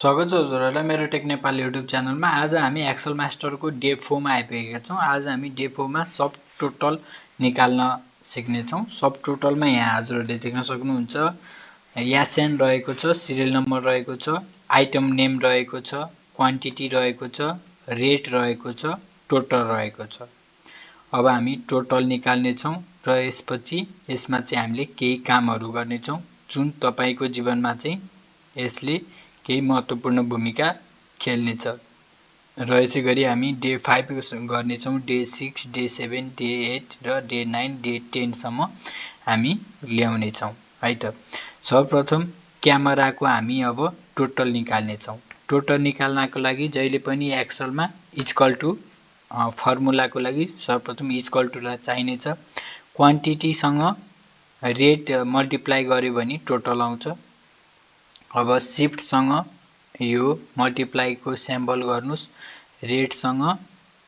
स्वागत छ हजुरहरुलाई मेरो टेक नेपाल युट्युब च्यानलमा। आज हामी एक्सेल मास्टरको डे 4 मा आइपुगेका छौं। आज हामी डे 4 मा सब टोटल निकाल्न सिक्ने छौं। सब टोटलमा यहाँ हजुरहरुले देख्न सक्नुहुन्छ यासेन रहेको छ, सिरियल नम्बर रहेको छ, आइटम नेम रहेको छ, क्वान्टिटी रहेको छ, रेट रहेको छ, टोटल रहेको छ। अब हामी टोटल निकाल्ने छौं र यसपछि यसमा चाहिँ हामीले केही कामहरु गर्ने छौं जुन तपाईको जीवनमा चाहिँ यसले केही महत्त्वपूर्ण भूमिका खेल्नेछ। र यसैगरी हामी डे 5 गर्ने छौं, डे 6, डे 7, डे 8 र डे 9, डे 10 सम्म हामी ल्याउने छौं है त। सर्वप्रथम क्यामेराको हामी अब टोटल निकाल्ने छौं। टोटल निकाल्नको लागि जहिले पनि एक्सेलमा इक्वल टु फर्मुलाको लागि सर्वप्रथम इक्वल टु चाहिनेछ। क्वान्टिटी सँग रेट मल्टिप्लाई गर्यो भने टोटल आउँछ। अब शिफ्ट सँग यो मल्टिप्लाई को सिम्बल गर्नुस्, रेट सँग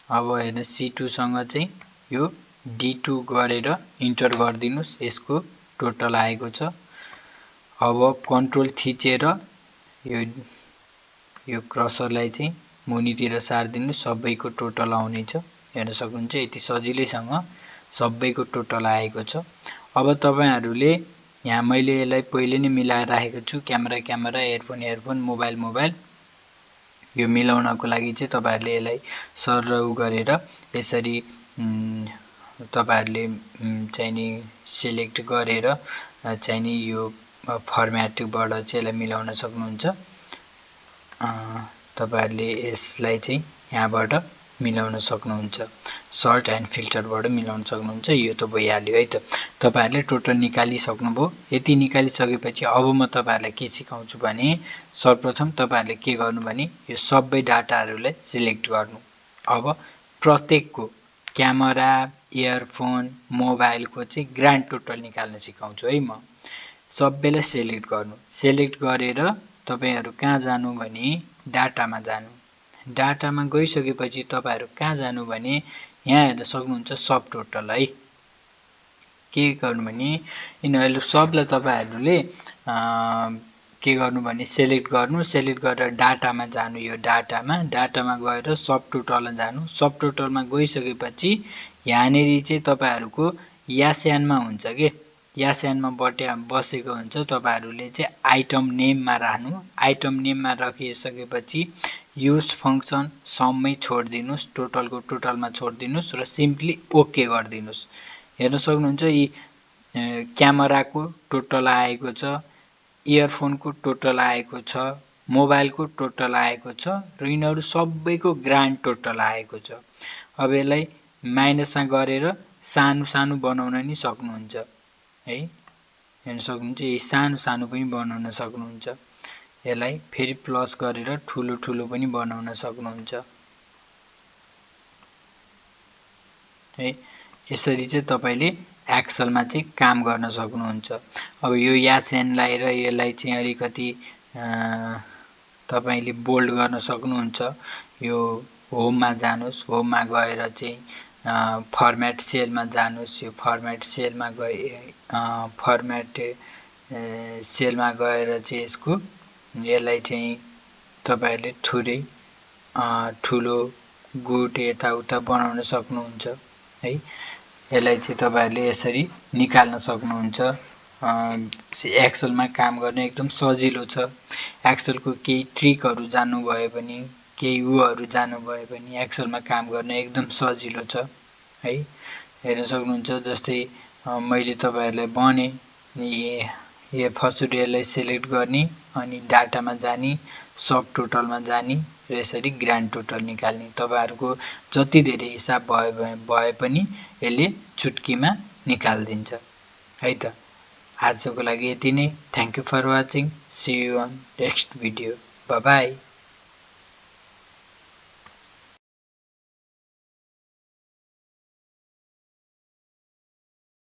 अब हेर्नु C2 सँग चाहिँ यो D2 गरेर इन्टर गर्दिनुस्, यसको टोटल आएको छ। अब कन्ट्रोल थिचेर यो क्रसरलाई चाहिँ मुनितिर सार्दिनु, सबैको टोटल आउने छ। हेर्न सक्नुहुन्छ यति सजिलैसँग सबैको टोटल आएको छ। अब तपाईहरुले यहाँ मैले यसलाई पहिले नै मिलाएर राखेको छु, क्यामेरा, एयरफोन, मोबाइल। यो मिलाउनको लागि चाहिँ तपाईहरुले यसलाई सर उ गरेर यसरी तपाईहरुले चाहिँ नि सिलेक्ट गरेर चाहिँ नि यो फर्म्याटबाट चाहिँ यसलाई मिलाउन सक्नुहुन्छ। तपाईहरुले यसलाई चाहिँ यहाँबाट मिलाउन सक्नुहुन्छ, सर्ट एन्ड फिल्टरबाट मिलाउन सक्नुहुन्छ। यो त भइहाल्यो है त। तपाईहरुले टोटल निकालिसक्नुभयो। यति निकालिसकेपछि अब म तपाईहरुलाई के सिकाउँछु भने सर्वप्रथम तपाईहरुले के गर्नु भने यो सबै डाटाहरुलाई सिलेक्ट गर्नु। अब प्रत्येकको क्यामेरा, इयरफोन, मोबाइलको चाहिँ ग्रान्ड टोटल निकाल्न सिकाउँछु है म। सबैलाई सिलेक्ट गर्नु। सिलेक्ट गरेर तपाईहरु कहाँ जानु भने डाटामा जानु। डाटामा गइसकेपछि तपाईहरु कहाँ जानु भने यहाँ हेर्न सक्नुहुन्छ सब टोटल है। के गर्नु भने यिनीहरु सबलाई तपाईहरुले के गर्नु भने सिलेक्ट गर्नु। सिलेक्ट गरेर डाटामा जानु। यो डाटामा गएर सब टोटलमा जानु। सब टोटलमा गइसकेपछि यहाँनेरि चाहिँ तपाईहरुको यास्यानमा हुन्छ के, यास्यानमा बसेको हुन्छ। तपाईहरुले चाहिँ आइटम नेममा राख्नु। आइटम नेममा राखिसकेपछि युज फंक्सन सममै छोड्दिनुस्, टोटलको टोटलमा छोड्दिनुस् र सिम्पली ओके गर्दिनुस्। हेर्न सक्नुहुन्छ यी क्यामेराको टोटल आएको छ, इयरफोनको टोटल आएको छ, मोबाइलको टोटल आएको छ र यिनीहरु सबैको ग्रान्ड टोटल आएको छ। अब यसलाई माइनसमा गरेर सानो बनाउन नि सक्नुहुन्छ है। हेर्न सक्नुहुन्छ यी सानो पनि बनाउन सक्नुहुन्छ। यसलाई फेरि प्लस गरेर ठुलो पनि बनाउन सक्नुहुन्छ है। यसरी चाहिँ तपाईले एक्सेलमा चाहिँ काम गर्न सक्नुहुन्छ। अब यो यासेनलाई र यसलाई चाहिँ अलिकति तपाईले बोल्ड गर्न सक्नुहुन्छ। यो होममा जानुस्, होममा गएर चाहिँ फर्म्याट सेलमा जानुस्। यो फर्म्याट सेलमा गएर चाहिँ यसलाई चाहिँ तपाईहरुले थोरै ठुलो गुट यताउता बनाउन सक्नुहुन्छ है। यसलाई चाहिँ तपाईहरुले यसरी निकाल्न सक्नुहुन्छ। एक्सेलमा काम गर्न एकदम सजिलो छ। एक्सेलको केही ट्रिकहरु जान्नु भयो भने, केही उहरु जान्नु भयो भने एक्सेलमा काम गर्न एकदम सजिलो छ है। हेर्न सक्नुहुन्छ जस्तै मैले तपाईहरुलाई भने यो फर्स्ट यसलाई सिलेक्ट गर्ने अनि डाटामा जाने, सब टोटलमा जाने र यसरी ग्रान्ड टोटल निकाल्ने। तपाईहरुको जति धेरै हिसाब भए पनि यसले चुटकीमा निकाल्दिन्छ है त। आजको लागि यति नै। Thank you for watching. See you on next video. Bye by.